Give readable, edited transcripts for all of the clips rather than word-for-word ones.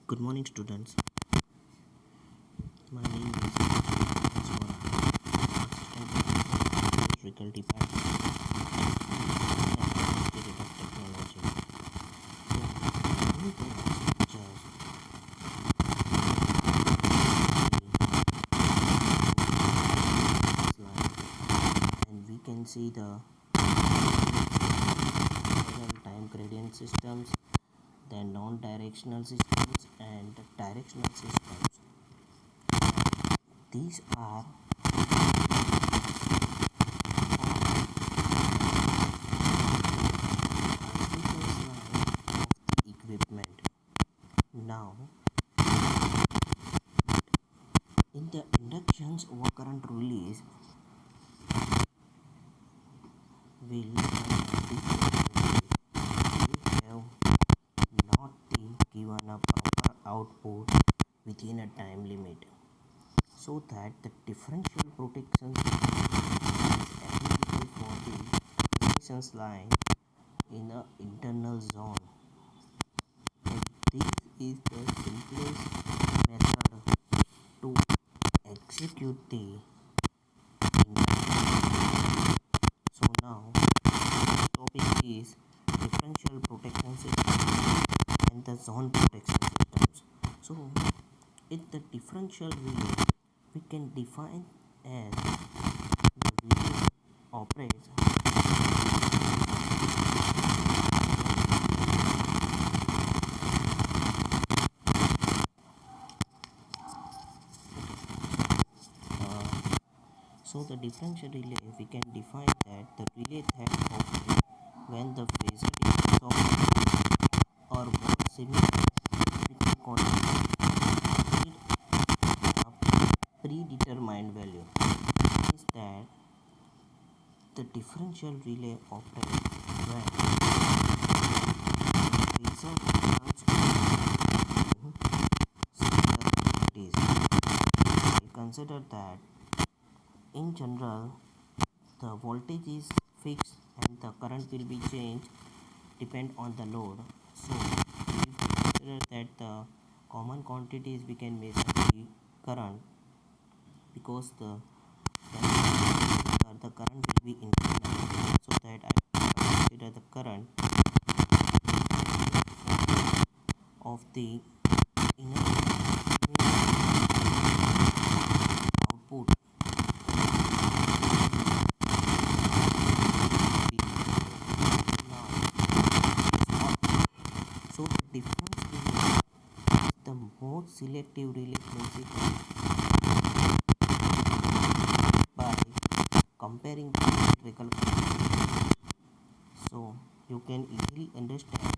Good morning, students. My name is Vora, Assistant Professor in Electrical Department at Institute of Technology. So, in the last lectures, and we can see the time gradient systems, then non-directional systems, and directional systems. These are equipment. Now, in the inductions overcurrent release, will have not given a proper output within a time limit, so that the differential protection is applicable for the resistance line in an internal zone. And this is the simplest method to execute the induction. So now the topic is differential protection systems and the zone protection systems. So in the differential relay, we can define as the relay operates so the differential relay, we can define that the relay that operates when the phasor is solved or more similar, we can call it a predetermined value. Means that the differential relay operates when the phasor turns to similar quantities. We consider that in general the voltage is fixed and the current will be changed depend on the load. So if we consider that the common quantities, we can measure the current, because the current will be infinite, so that I consider the current of the inner output. So the difference is the most selective relay principle by comparing the electrical quantities. So you can easily understand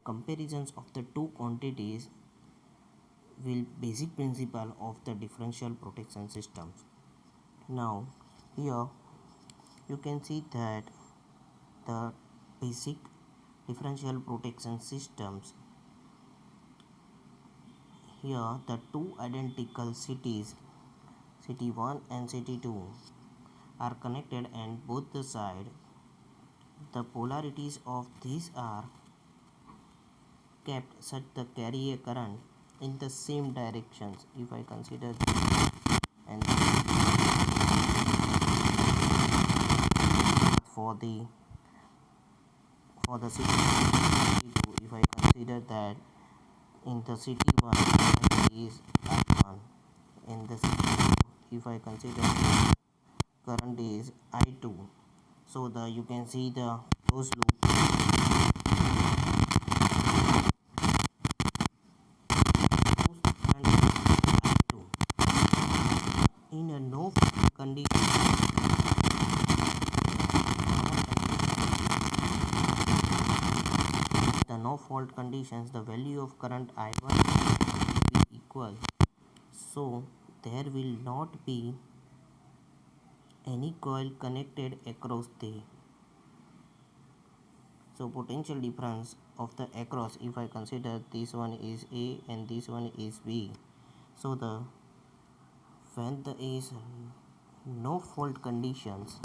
comparisons of the two quantities will basic principle of the differential protection systems. Now here you can see that the basic differential protection systems, here the two identical cities, city 1 and city 2, are connected, and both the side the polarities of these are kept such that carry a current in the same directions. If I consider this and for the city 2, if I consider that in the city 1 current is I1, in the city 2 if I consider current is I2, so the you can see the closed loop in a no condition. The no fault conditions, the value of current I1 will be equal, so there will not be any coil connected across the, so potential difference of the across, if I consider this one is A and this one is B, so the when there is no fault conditions,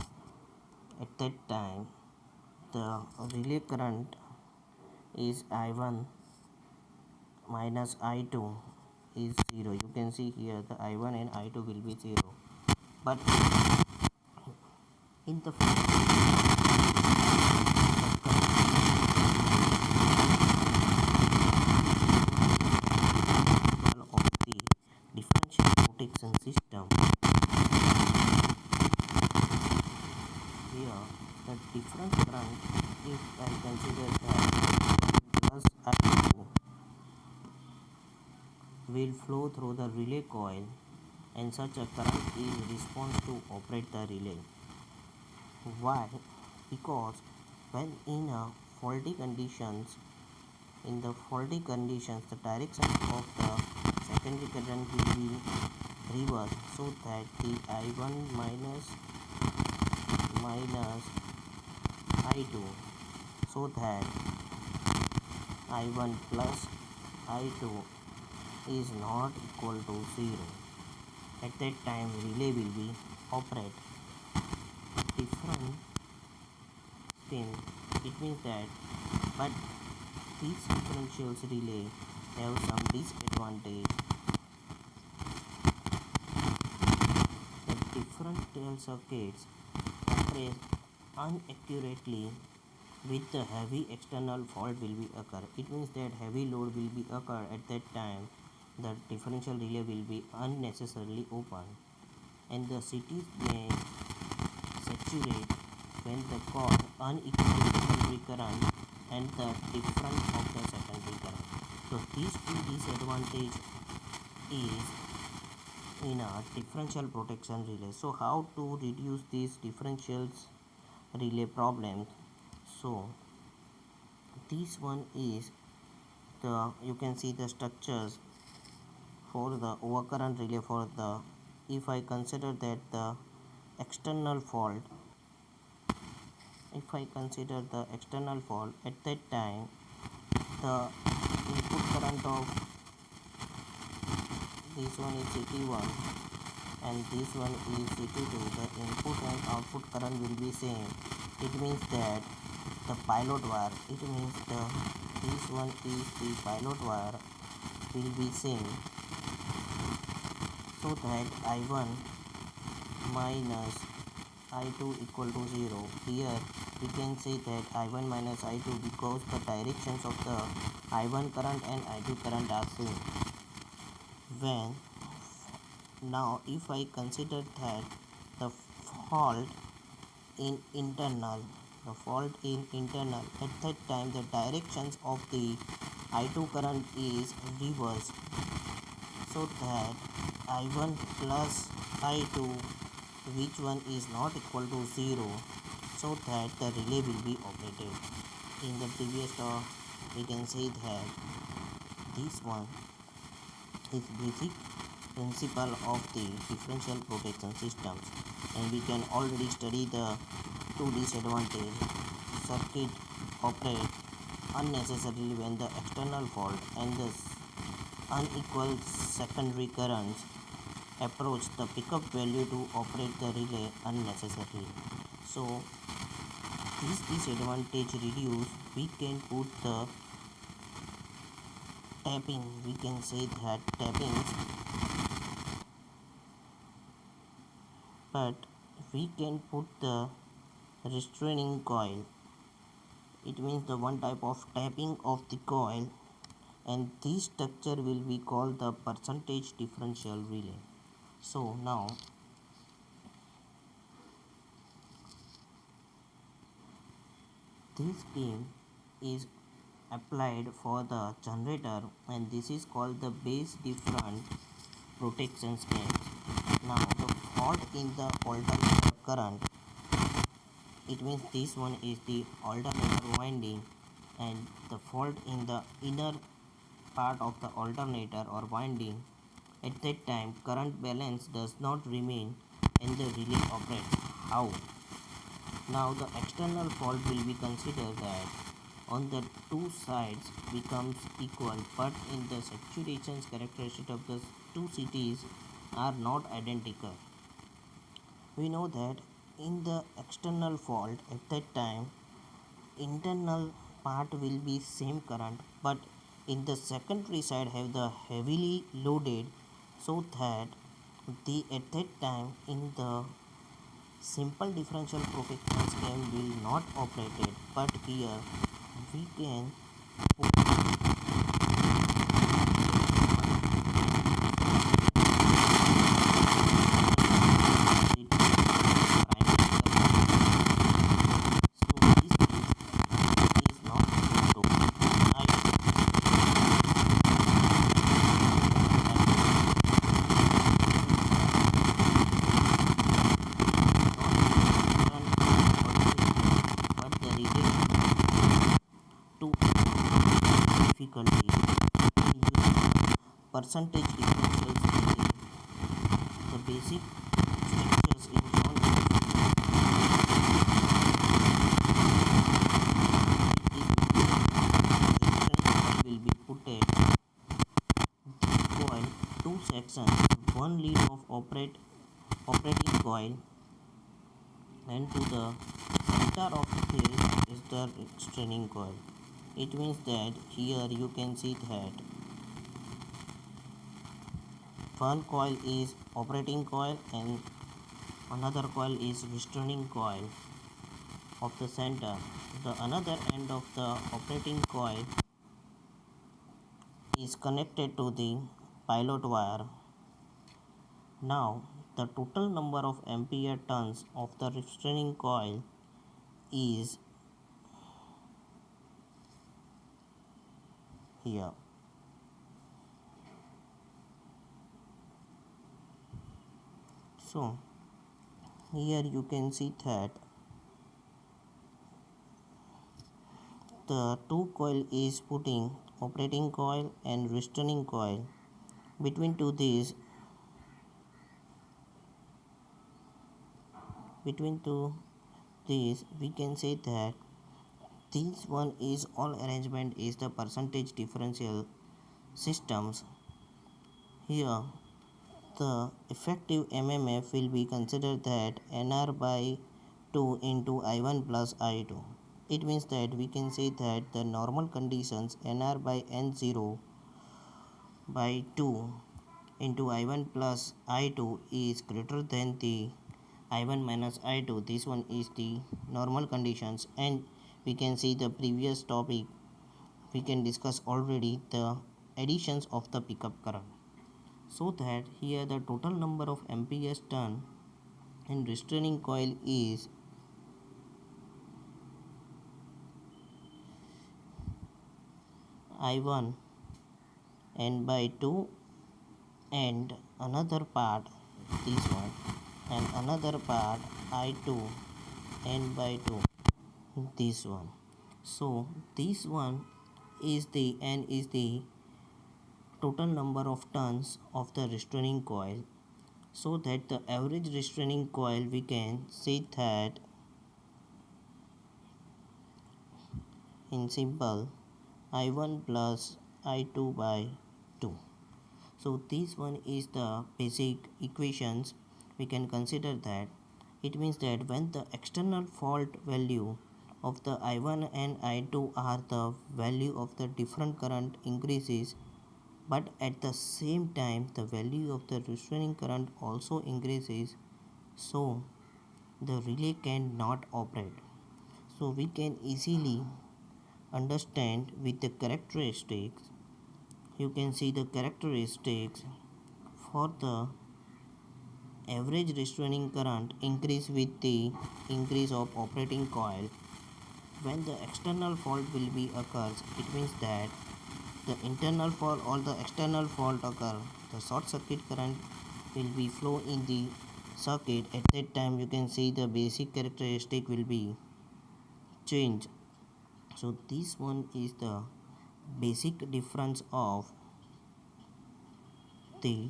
at that time the relay current is I1 minus I2 is 0. You can see here the I1 and I2 will be 0. But in the of the differential protection system, here the difference current, if I consider that plus I2 will flow through the relay coil, and such a current is response to operate the relay. Why? Because when in faulty conditions, the direction of the secondary current will be reversed, so that the I1 minus I2, so that I1 plus I2 is not equal to 0. At that time relay will be operate different spin. It means that, but these differentials relay have some disadvantage. The differential circuits operate unaccurately with the heavy external fault will be occur. It means that heavy load will be occur. At that time the differential relay will be unnecessarily open, and the cities may saturate when the cause unequal secondary current and the difference of the secondary current. So these two disadvantage is in a differential protection relay. So how to reduce these differentials relay problems? So this one is the, you can see the structures for the overcurrent relay. For the, if I consider that the external fault, if I consider the external fault, at that time the input current of this one is CT1 and this one is CT2, the input and output current will be same. It means that the pilot wire, it means the, this one is the pilot wire will be same, so that I1 minus I2 equal to 0. Here we can say that I1 minus I2 because the directions of the I1 current and I2 current are same. When now if I consider that the fault in internal, at that time the directions of the I2 current is reversed, so that I1 plus I2, which one is not equal to 0, so that the relay will be operated. In the previous talk we can say that this one is basic principle of the differential protection systems, and we can already study the two disadvantage. Circuit operate unnecessarily when the external fault and the unequal secondary currents approach the pickup value to operate the relay unnecessarily. So this disadvantage reduce, we can put the tapping, we can say that tappings, but we can put the restraining coil. It means the one type of tapping of the coil, and this structure will be called the percentage differential relay. So now this scheme is applied for the generator, and this is called the base different protection scheme. Now the fault in the alternator current, it means this one is the alternator winding, and the fault in the inner part of the alternator or winding, at that time current balance does not remain and the relay operates. How? Now the external fault will be considered that on the two sides becomes equal, but in the saturation characteristic of the two cities are not identical. We know that in the external fault, at that time internal part will be same current, but in the secondary side have the heavily loaded, so that the at that time in the simple differential protection scheme will not operated, but here we can difficulty in using percentage differentials in the basic structures in will be put at coil two sections, one lead of operating coil, and to the center of this is the straining coil. It means that here you can see that one coil is operating coil and another coil is restraining coil of the center. The another end of the operating coil is connected to the pilot wire. Now the total number of ampere turns of the restraining coil is here. So here you can see that the two coil is putting operating coil and restraining coil. Between two these we can say that this one is all arrangement is the percentage differential systems. Here the effective MMF will be considered that NR by 2 into I1 plus I2. It means that we can say that the normal conditions NR by N0 by 2 into I1 plus I2 is greater than the I1 minus I2. This one is the normal conditions, and we can see the previous topic we can discuss already the additions of the pickup current. So that here the total number of amperes turn in restraining coil is I1 n by 2, and another part this one, and another part I2 n by 2 this one. So this one is the n is the total number of turns of the restraining coil, so that the average restraining coil we can say that in simple I1 plus I2 by 2. So this one is the basic equations. We can consider that it means that when the external fault value of the I1 and I2 are the value of the different current increases, but at the same time the value of the restraining current also increases, so the relay cannot operate. So we can easily understand with the characteristics. You can see the characteristics for the average restraining current increase with the increase of operating coil. When the external fault will be occurs, it means that the internal fault or the external fault occur, the short circuit current will be flow in the circuit. At that time you can see the basic characteristic will be changed. So this one is the basic difference of the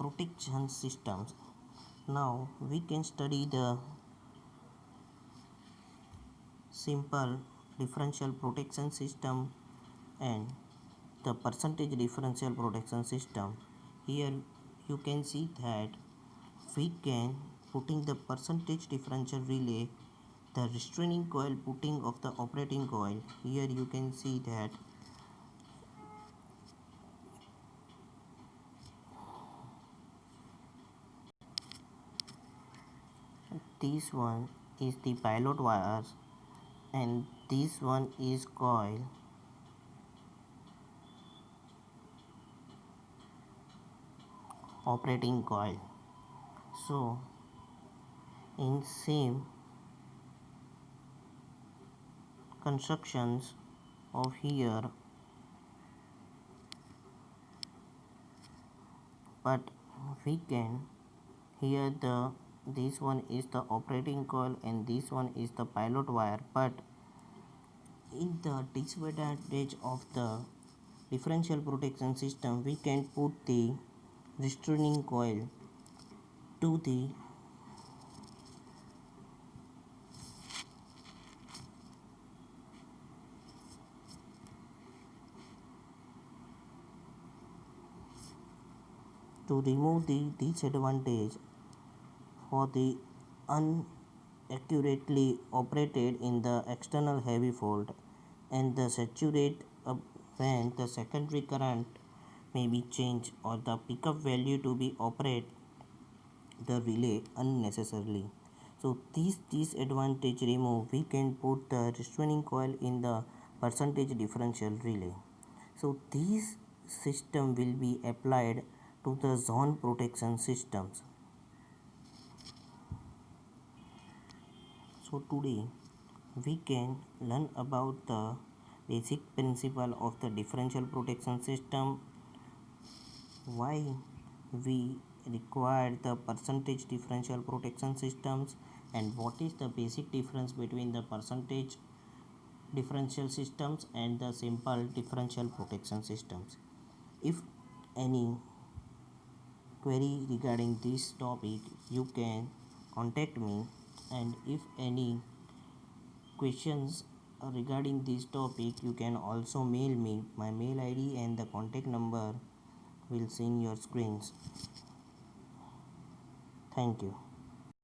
protection systems. Now we can study the simple differential protection system and the percentage differential protection system. Here you can see that we can putting the percentage differential relay, the restraining coil putting of the operating coil. Here you can see that this one is the pilot wires and this one is coil. Operating coil. So in same constructions of here, but we can here this one is the operating coil and this one is the pilot wire, but in the disadvantage of the differential protection system we can put the restraining coil to the to remove the disadvantage for the unaccurately operated in the external heavy fault and the saturate when the secondary current may be changed or the pickup value to be operate the relay unnecessarily. So this disadvantage remove, we can put the restraining coil in the percentage differential relay. So this system will be applied to the zone protection systems. So today we can learn about the basic principle of the differential protection system, why we require the percentage differential protection systems, and what is the basic difference between the percentage differential systems and the simple differential protection systems. If any query regarding this topic you can contact me, and if any questions regarding this topic you can also mail me. My mail id and the contact number will see in your screens. Thank you.